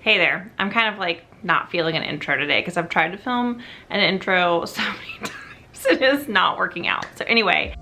Hey there, I'm kind of like not feeling an intro today because I've tried to film an intro so many times. It is not working out. So anyway,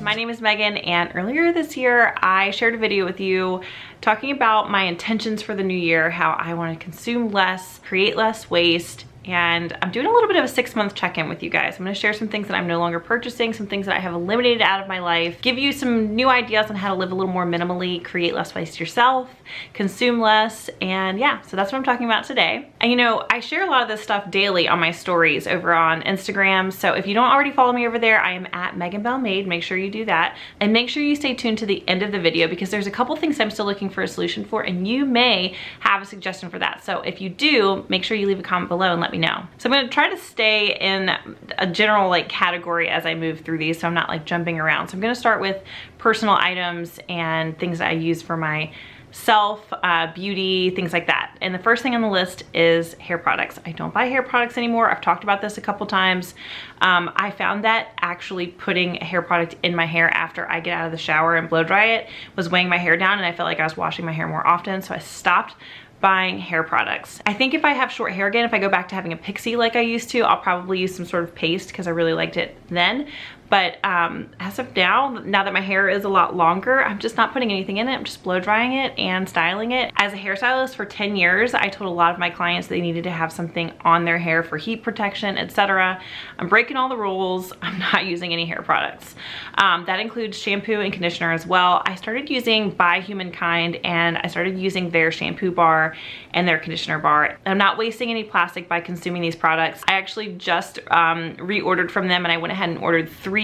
my name is Megan, and earlier this year I shared a video with you talking about my intentions for the new year, how I want to consume less, create less waste, and I'm doing a little bit of a 6-month check-in with you guys. I'm gonna share some things that I'm no longer purchasing, some things that I have eliminated out of my life, give you some new ideas on how to live a little more minimally, create less waste yourself, consume less, and yeah, so that's what I'm talking about today. And you know, I share a lot of this stuff daily on my stories over on Instagram, so if you don't already follow me over there, I am at Megan Bell Made. Make sure you do that, and make sure you stay tuned to the end of the video because there's a couple things I'm still looking for a solution for, and you may have a suggestion for that. So if you do, make sure you leave a comment below and let me know. So I'm going to try to stay in a general like category as I move through these, so I'm not like jumping around. So I'm going to start with personal items and things that I use for my self, beauty, things like that. And the first thing on the list is hair products. I don't buy hair products anymore. I've talked about this a couple times. I found that actually putting a hair product in my hair after I get out of the shower and blow dry it was weighing my hair down, and I felt like I was washing my hair more often, so I stopped buying hair products. I think if I have short hair again, if I go back to having a pixie like I used to, I'll probably use some sort of paste because I really liked it then. But as of now that my hair is a lot longer, I'm just not putting anything in it. I'm just blow drying it and styling it. As a hairstylist for 10 years, I told a lot of my clients they needed to have something on their hair for heat protection, etc. I'm breaking all the rules. I'm not using any hair products. That includes shampoo and conditioner as well. I started using By Humankind, and I started using their shampoo bar and their conditioner bar. I'm not wasting any plastic by consuming these products. I actually just reordered from them, and I went ahead and ordered 3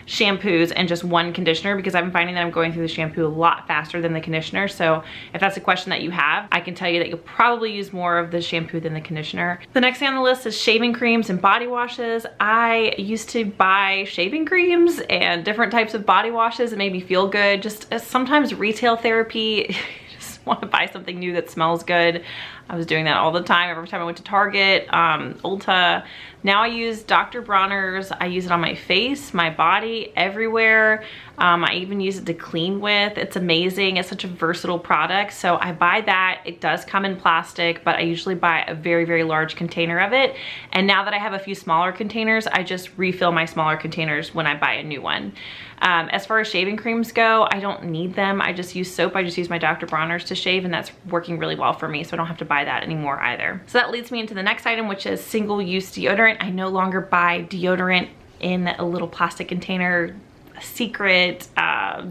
shampoos and just 1 conditioner because I'm finding that I'm going through the shampoo a lot faster than the conditioner. So if that's a question that you have, I can tell you that you'll probably use more of the shampoo than the conditioner. The next thing on the list is shaving creams and body washes. I used to buy shaving creams and different types of body washes. It made me feel good. Just sometimes retail therapy, want to buy something new that smells good. I was doing that all the time. Every time I went to Target, Ulta. Now I use Dr. Bronner's. I use it on my face, my body, everywhere. I even use it to clean with. It's amazing. It's such a versatile product. So I buy that. It does come in plastic, but I usually buy a very, very large container of it. And now that I have a few smaller containers, I just refill my smaller containers when I buy a new one. As far as shaving creams go, I don't need them. I just use soap. I just use my Dr. Bronner's to shave, and that's working really well for me, so I don't have to buy that anymore either. So that leads me into the next item, which is single-use deodorant. I no longer buy deodorant in a little plastic container, Secret,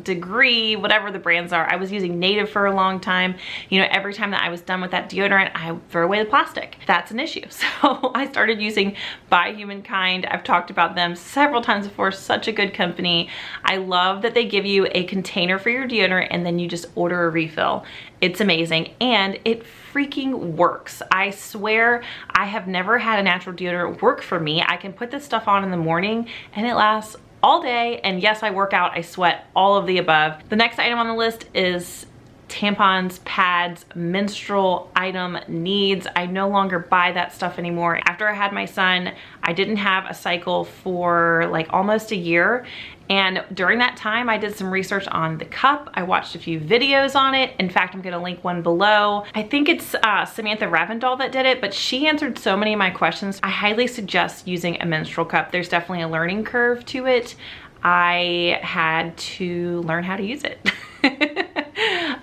Degree, whatever the brands are. I was using Native for a long time. You know, every time that I was done with that deodorant, I throw away the plastic. That's an issue. So I started using By Humankind. I've talked about them several times before. Such a good company. I love that they give you a container for your deodorant and then you just order a refill. It's amazing, and it freaking works. I swear I have never had a natural deodorant work for me. I can put this stuff on in the morning and it lasts all day, and yes, I work out, I sweat, all of the above. The next item on the list is tampons, pads, menstrual item needs. I no longer buy that stuff anymore. After I had my son, I didn't have a cycle for like almost a year. And during that time, I did some research on the cup. I watched a few videos on it. In fact, I'm gonna link one below. I think it's Samantha Ravendall that did it, but she answered so many of my questions. I highly suggest using a menstrual cup. There's definitely a learning curve to it. I had to learn how to use it.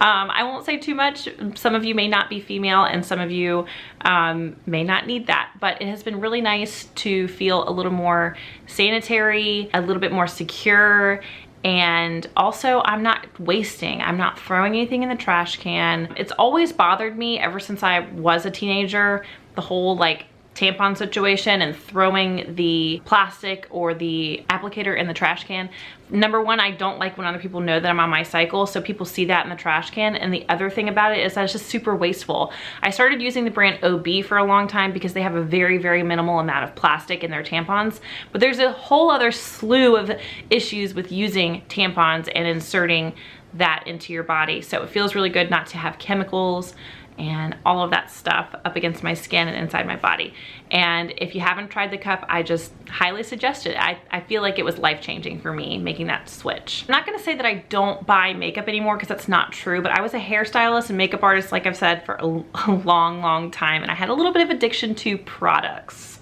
I won't say too much. Some of you may not be female and some of you may not need that, but it has been really nice to feel a little more sanitary, a little bit more secure, and also I'm not wasting. I'm not throwing anything in the trash can. It's always bothered me ever since I was a teenager, the whole like tampon situation and throwing the plastic or the applicator in the trash can. Number one, I don't like when other people know that I'm on my cycle, so people see that in the trash can. And the other thing about it is that it's just super wasteful. I started using the brand OB for a long time because they have a very, very minimal amount of plastic in their tampons. But there's a whole other slew of issues with using tampons and inserting that into your body. So it feels really good not to have chemicals and all of that stuff up against my skin and inside my body. And if you haven't tried the cup, I just highly suggest it. I feel like it was life-changing for me making that switch. I'm not gonna say that I don't buy makeup anymore, because that's not true, but I was a hairstylist and makeup artist, like I've said, for a long time, and I had a little bit of addiction to products.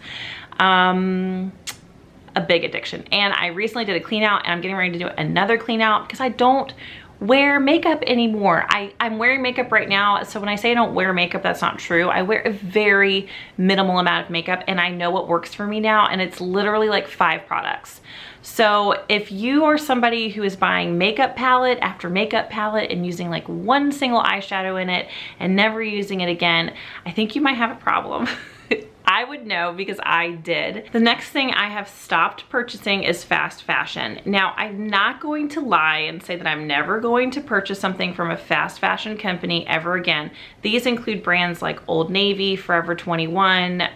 A big addiction. And I recently did a clean out, and I'm getting ready to do another clean out because I don't wear makeup anymore. I'm wearing makeup right now, so when I say I don't wear makeup, that's not true. I wear a very minimal amount of makeup, and I know what works for me now, and it's literally like 5 products. So if you are somebody who is buying makeup palette after makeup palette and using like one single eyeshadow in it and never using it again, I think you might have a problem. I would know, because I did. The next thing I have stopped purchasing is fast fashion. Now, I'm not going to lie and say that I'm never going to purchase something from a fast fashion company ever again. These include brands like Old Navy, Forever 21,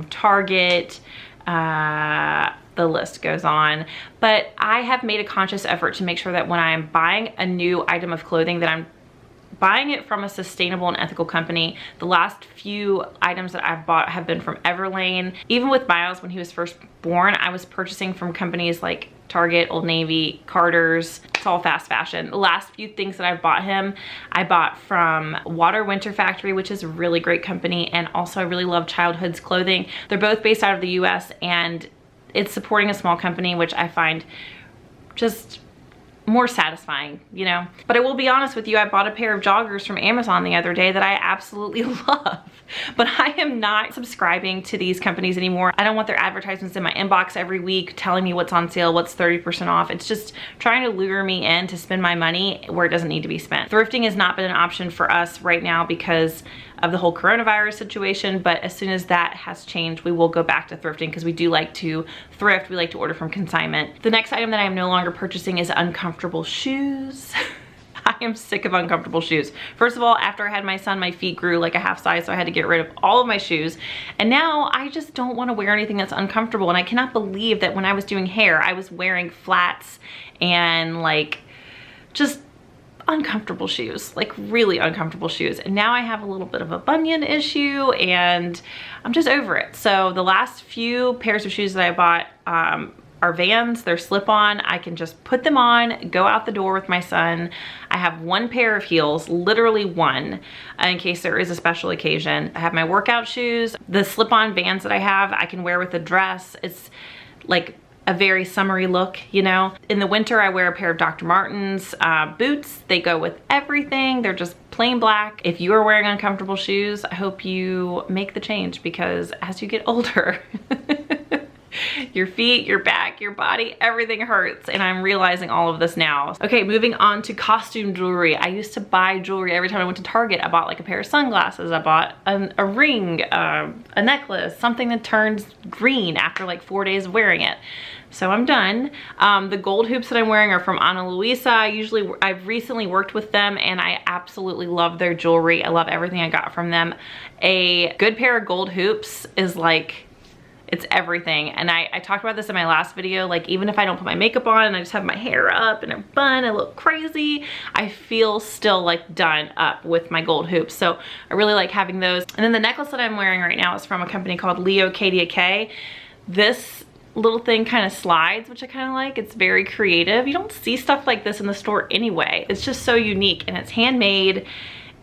Target, the list goes on. But I have made a conscious effort to make sure that when I'm buying a new item of clothing, that I'm buying it from a sustainable and ethical company. The last few items that I've bought have been from Everlane. Even with Miles, when he was first born, I was purchasing from companies like Target, Old Navy, Carter's. It's all fast fashion. The last few things that I've bought him, I bought from Water Winter Factory, which is a really great company, and also I really love Childhood's clothing. They're both based out of the US, and it's supporting a small company, which I find just more satisfying, you know. But I will be honest with you, I bought a pair of joggers from Amazon the other day that I absolutely love. But I am not subscribing to these companies anymore. I don't want their advertisements in my inbox every week telling me what's on sale, what's 30% off. It's just trying to lure me in to spend my money where it doesn't need to be spent. Thrifting has not been an option for us right now because of the whole coronavirus situation, but as soon as that has changed, we will go back to thrifting, because we do like to thrift. We like to order from consignment. The next item that I am no longer purchasing is uncomfortable shoes. I am sick of uncomfortable shoes. First of all, after I had my son, my feet grew like a half size, so I had to get rid of all of my shoes. And now I just don't want to wear anything that's uncomfortable. And I cannot believe that when I was doing hair, I was wearing flats and like just uncomfortable shoes, like really uncomfortable shoes. And now I have a little bit of a bunion issue, and I'm just over it. So the last few pairs of shoes that I bought are Vans. They're slip-on. I can just put them on, go out the door with my son. I have one pair of heels, literally one, in case there is a special occasion. I have my workout shoes. The slip-on Vans that I have, I can wear with a dress. It's like a very summery look, you know. In the winter, I wear a pair of Dr. Martens boots. They go with everything. They're just plain black. If you are wearing uncomfortable shoes, I hope you make the change, because as you get older, your feet, your back, your body, everything hurts. And I'm realizing all of this now. Okay, moving on to costume jewelry. I used to buy jewelry every time I went to Target. I bought like a pair of sunglasses. I bought a ring, a necklace, something that turns green after like 4 days of wearing it. So I'm done. The gold hoops that I'm wearing are from Ana Luisa. I've recently worked with them, and I absolutely love their jewelry. I love everything I got from them. A good pair of gold hoops is like, it's everything. And I talked about this in my last video. Like, even if I don't put my makeup on and I just have my hair up in a bun, I look crazy, I feel still like done up with my gold hoops. So I really like having those. And then the necklace that I'm wearing right now is from a company called Leo Katia K. This little thing kind of slides, which I kind of like. It's very creative. You don't see stuff like this in the store anyway. It's just so unique, and it's handmade,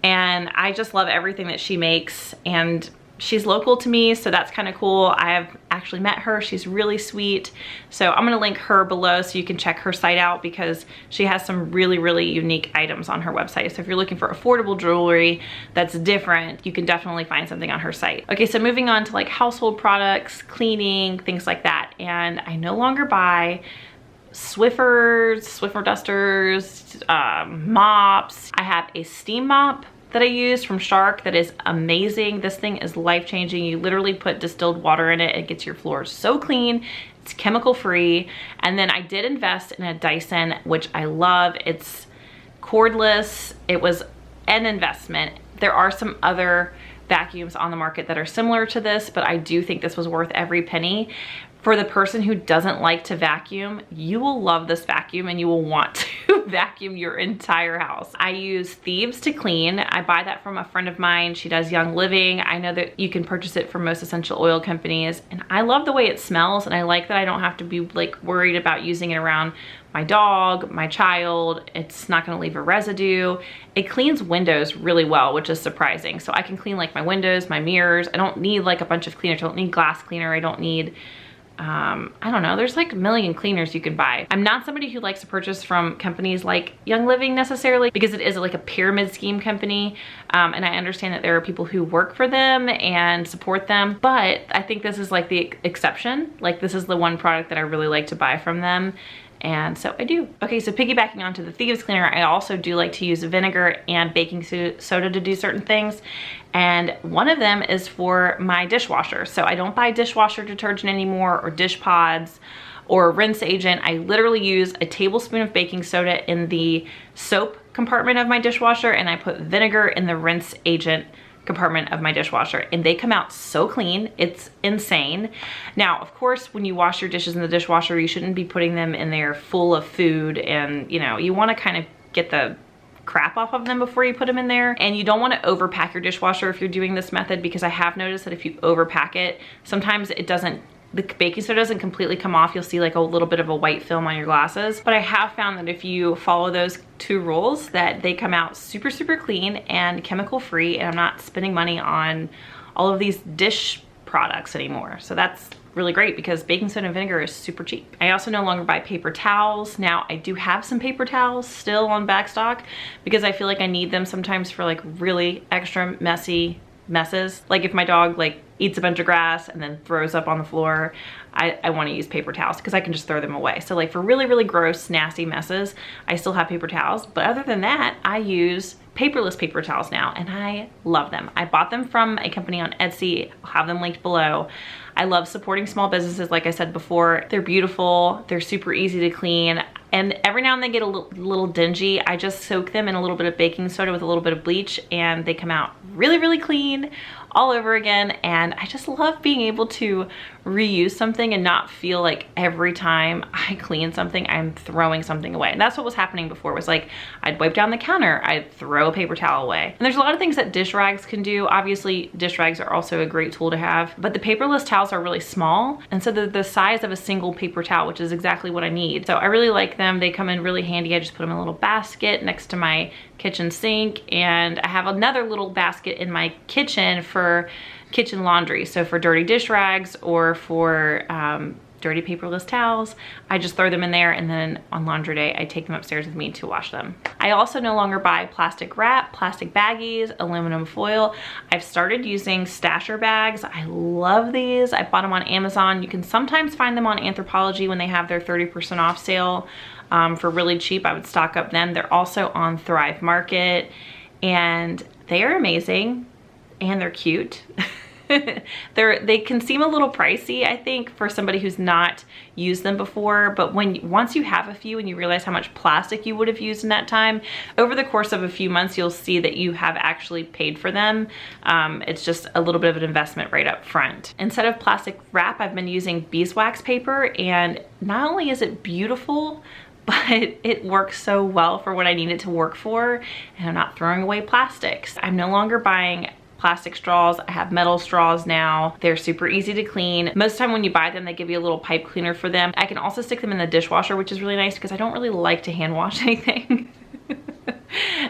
and I just love everything that she makes. And she's local to me, so that's kind of cool. I have actually met her. She's really sweet. So I'm gonna link her below so you can check her site out, because she has some really unique items on her website. So if you're looking for affordable jewelry that's different, you can definitely find something on her site. Okay, so moving on to like household products, cleaning, things like that. And I no longer buy Swiffer dusters, mops. I have a steam mop that I use from Shark that is amazing. This thing is life-changing. You literally put distilled water in it. It gets your floors so clean. It's chemical free. And then I did invest in a Dyson, which I love. It's cordless. It was an investment. There are some other vacuums on the market that are similar to this, but I do think this was worth every penny. For the person who doesn't like to vacuum, you will love this vacuum and you will want to vacuum your entire house. I use Thieves to clean. I buy that from a friend of mine. She does Young Living. I know that you can purchase it from most essential oil companies, and I love the way it smells, and I like that I don't have to be like worried about using it around my dog, my child. It's not gonna leave a residue. It cleans windows really well, which is surprising. So I can clean like my windows, my mirrors. I don't need like a bunch of cleaners. I don't need glass cleaner. I don't need I don't know, there's like a million cleaners you can buy. I'm not somebody who likes to purchase from companies like Young Living necessarily, because it is like a pyramid scheme company. And I understand that there are people who work for them and support them, but I think this is like the exception. Like, this is the one product that I really like to buy from them. And so I do. Okay, so piggybacking onto the Thieves cleaner, I also do like to use vinegar and baking soda to do certain things. And one of them is for my dishwasher. So I don't buy dishwasher detergent anymore, or dish pods, or rinse agent. I literally use a tablespoon of baking soda in the soap compartment of my dishwasher, and I put vinegar in the rinse agent compartment of my dishwasher, and they come out so clean. It's insane. Now, of course, when you wash your dishes in the dishwasher, you shouldn't be putting them in there full of food, and you know, you want to kind of get the crap off of them before you put them in there. And you don't want to overpack your dishwasher if you're doing this method, because I have noticed that if you overpack it, sometimes it doesn't, the baking soda doesn't completely come off. You'll see like a little bit of a white film on your glasses. But I have found that if you follow those 2 rules, that they come out super, super clean and chemical free, and I'm not spending money on all of these dish products anymore. So that's really great, because baking soda and vinegar is super cheap. I also no longer buy paper towels. Now, I do have some paper towels still on backstock, because I feel like I need them sometimes for like really extra messy messes. Like if my dog like eats a bunch of grass and then throws up on the floor, I want to use paper towels because I can just throw them away. So like for really, really gross, nasty messes, I still have paper towels. But other than that, I use paperless paper towels now, and I love them. I bought them from a company on Etsy. I'll have them linked below. I love supporting small businesses. Like I said before, they're beautiful. They're super easy to clean. And every now and then they get a little dingy. I just soak them in a little bit of baking soda with a little bit of bleach, and they come out really, really clean all over again. And I just love being able to reuse something and not feel like every time I clean something, I'm throwing something away. And that's what was happening before, was like, I'd wipe down the counter, I'd throw a paper towel away. And there's a lot of things that dish rags can do. Obviously, dish rags are also a great tool to have, but the paperless towels are really small. And so they're the size of a single paper towel, which is exactly what I need. So I really like them. They come in really handy. I just put them in a little basket next to my kitchen sink, and I have another little basket in my kitchen for kitchen laundry. So for dirty dish rags or for dirty paperless towels, I just throw them in there, and then on laundry day, I take them upstairs with me to wash them. I also no longer buy plastic wrap, plastic baggies, aluminum foil. I've started using stasher bags. I love these. I bought them on Amazon. You can sometimes find them on Anthropologie when they have their 30% off sale for really cheap. I would stock up then. They're also on Thrive Market, and they are amazing, and they're cute. They can seem a little pricey, I think, for somebody who's not used them before, but once you have a few and you realize how much plastic you would have used in that time, over the course of a few months, you'll see that you have actually paid for them. It's just a little bit of an investment right up front. Instead of plastic wrap, I've been using beeswax paper, and not only is it beautiful, but it works so well for what I need it to work for, and I'm not throwing away plastics. I'm no longer buying plastic straws. I have metal straws now. They're super easy to clean. Most of the time when you buy them, they give you a little pipe cleaner for them. I can also stick them in the dishwasher, which is really nice because I don't really like to hand wash anything.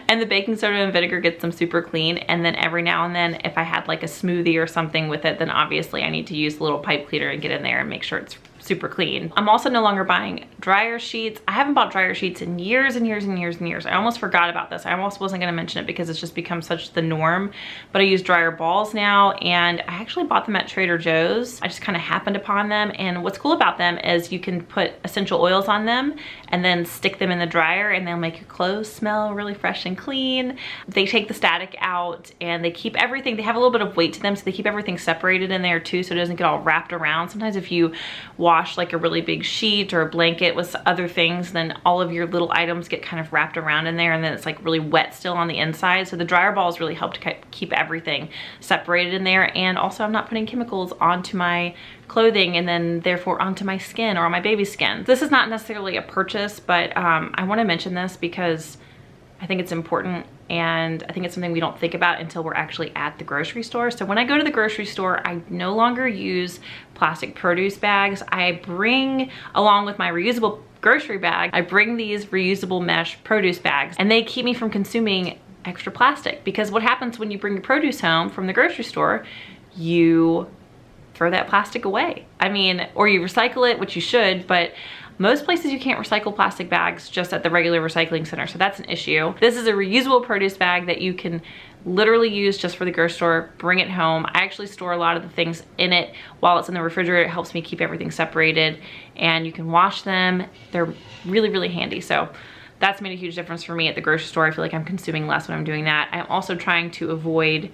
And the baking soda and vinegar gets them super clean. And then every now and then, if I had like a smoothie or something with it, then obviously I need to use a little pipe cleaner and get in there and make sure it's super clean. I'm also no longer buying dryer sheets. I haven't bought dryer sheets in years and years and years and years. I almost forgot about this. I almost wasn't gonna mention it because it's just become such the norm, but I use dryer balls now, and I actually bought them at Trader Joe's. I just kind of happened upon them, and what's cool about them is you can put essential oils on them and then stick them in the dryer, and they'll make your clothes smell really fresh and clean. They take the static out, and they keep everything, they have a little bit of weight to them, so they keep everything separated in there too, so it doesn't get all wrapped around. Sometimes if you wash wash like a really big sheet or a blanket with other things, then all of your little items get kind of wrapped around in there, and then it's like really wet still on the inside. So the dryer balls really help to keep everything separated in there. And also I'm not putting chemicals onto my clothing and then therefore onto my skin or on my baby's skin. This is not necessarily a purchase, but I want to mention this because I think it's important, and I think it's something we don't think about until we're actually at the grocery store. So when I go to the grocery store, I no longer use plastic produce bags. I bring, along with my reusable grocery bag, I bring these reusable mesh produce bags, and they keep me from consuming extra plastic. Because what happens when you bring your produce home from the grocery store, you throw that plastic away. I mean, or you recycle it, which you should, but most places you can't recycle plastic bags just at the regular recycling center, so that's an issue. This is a reusable produce bag that you can literally use just for the grocery store, bring it home. I actually store a lot of the things in it while it's in the refrigerator. It helps me keep everything separated, and you can wash them. They're really, really handy. So that's made a huge difference for me at the grocery store. I feel like I'm consuming less when I'm doing that. I'm also trying to avoid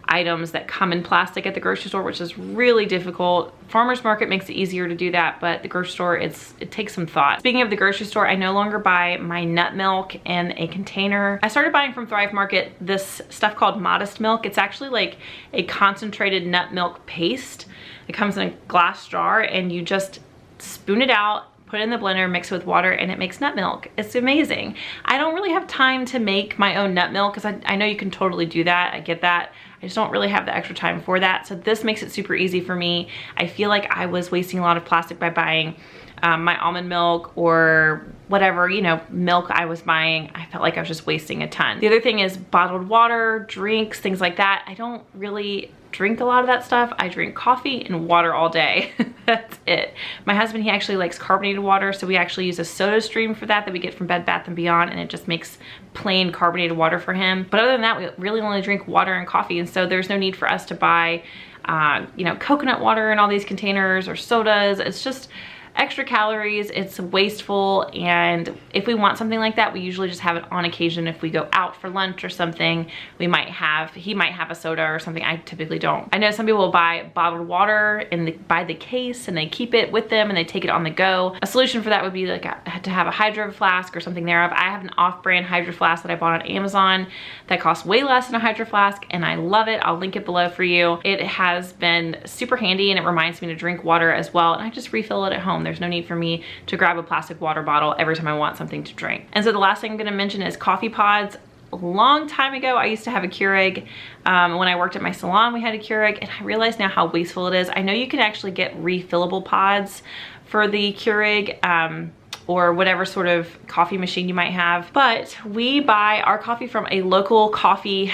items that come in plastic at the grocery store, which is really difficult. Farmer's market makes it easier to do that, but the grocery store, it takes some thought. Speaking of the grocery store, I no longer buy my nut milk in a container. I started buying from Thrive Market this stuff called Modest Milk. It's actually like a concentrated nut milk paste. It comes in a glass jar, and you just spoon it out, put it in the blender, mix it with water, and it makes nut milk. It's amazing. I don't really have time to make my own nut milk because I know you can totally do that. I get that. I just don't really have the extra time for that. So this makes it super easy for me. I feel like I was wasting a lot of plastic by buying my almond milk or whatever, you know, milk I was buying. I felt like I was just wasting a ton. The other thing is bottled water, drinks, things like that. I don't really drink a lot of that stuff. I drink coffee and water all day. That's it. My husband, he actually likes carbonated water, so we actually use a soda stream for that we get from Bed Bath & Beyond, and it just makes plain carbonated water for him. But other than that, we really only drink water and coffee, and so there's no need for us to buy you know, coconut water in all these containers or sodas. It's just extra calories, it's wasteful, and if we want something like that, we usually just have it on occasion. If we go out for lunch or something, he might have a soda or something. I typically don't. I know some people will buy bottled water and buy the case and they keep it with them and they take it on the go. A solution for that would be like to have a hydro flask or something thereof. I have an off-brand hydro flask that I bought on Amazon that costs way less than a hydro flask, and I love it. I'll link it below for you. It has been super handy, and it reminds me to drink water as well, and I just refill it at home. There's no need for me to grab a plastic water bottle every time I want something to drink. And so the last thing I'm gonna mention is coffee pods. A long time ago, I used to have a Keurig. When I worked at my salon, we had a Keurig, and I realize now how wasteful it is. I know you can actually get refillable pods for the Keurig, or whatever sort of coffee machine you might have. But we buy our coffee from a local coffee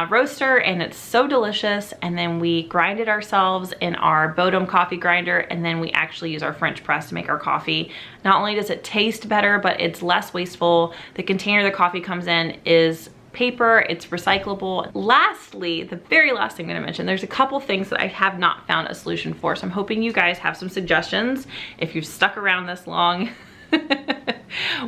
roaster, and it's so delicious. And then we grind it ourselves in our Bodum coffee grinder, and then we actually use our French press to make our coffee. Not only does it taste better, but it's less wasteful. The container the coffee comes in is paper, it's recyclable. Lastly, the very last thing I'm gonna mention, there's a couple things that I have not found a solution for. So I'm hoping you guys have some suggestions if you've stuck around this long.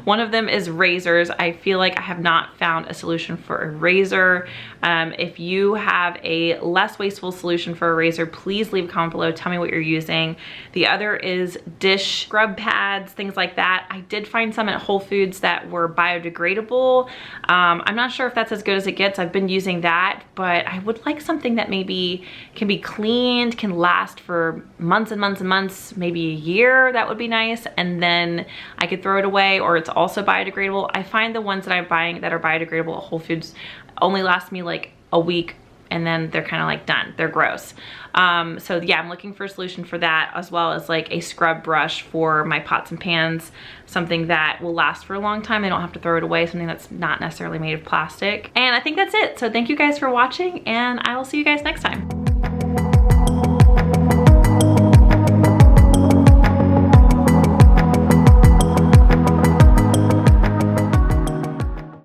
One of them is razors. I feel like I have not found a solution for a razor. If you have a less wasteful solution for a razor, please leave a comment below. Tell me what you're using. The other is dish scrub pads, things like that. I did find some at Whole Foods that were biodegradable. I'm not sure if that's as good as it gets. I've been using that, but I would like something that maybe can be cleaned, can last for months and months and months, maybe a year. That would be nice. And then I could throw it away, or it's also biodegradable. I find the ones that I'm buying that are biodegradable at Whole Foods only last me like a week, and then they're kind of like done. They're gross. So yeah, I'm looking for a solution for that, as well as like a scrub brush for my pots and pans, something that will last for a long time. I don't have to throw it away, something that's not necessarily made of plastic. And I think that's it. So thank you guys for watching, and I will see you guys next time.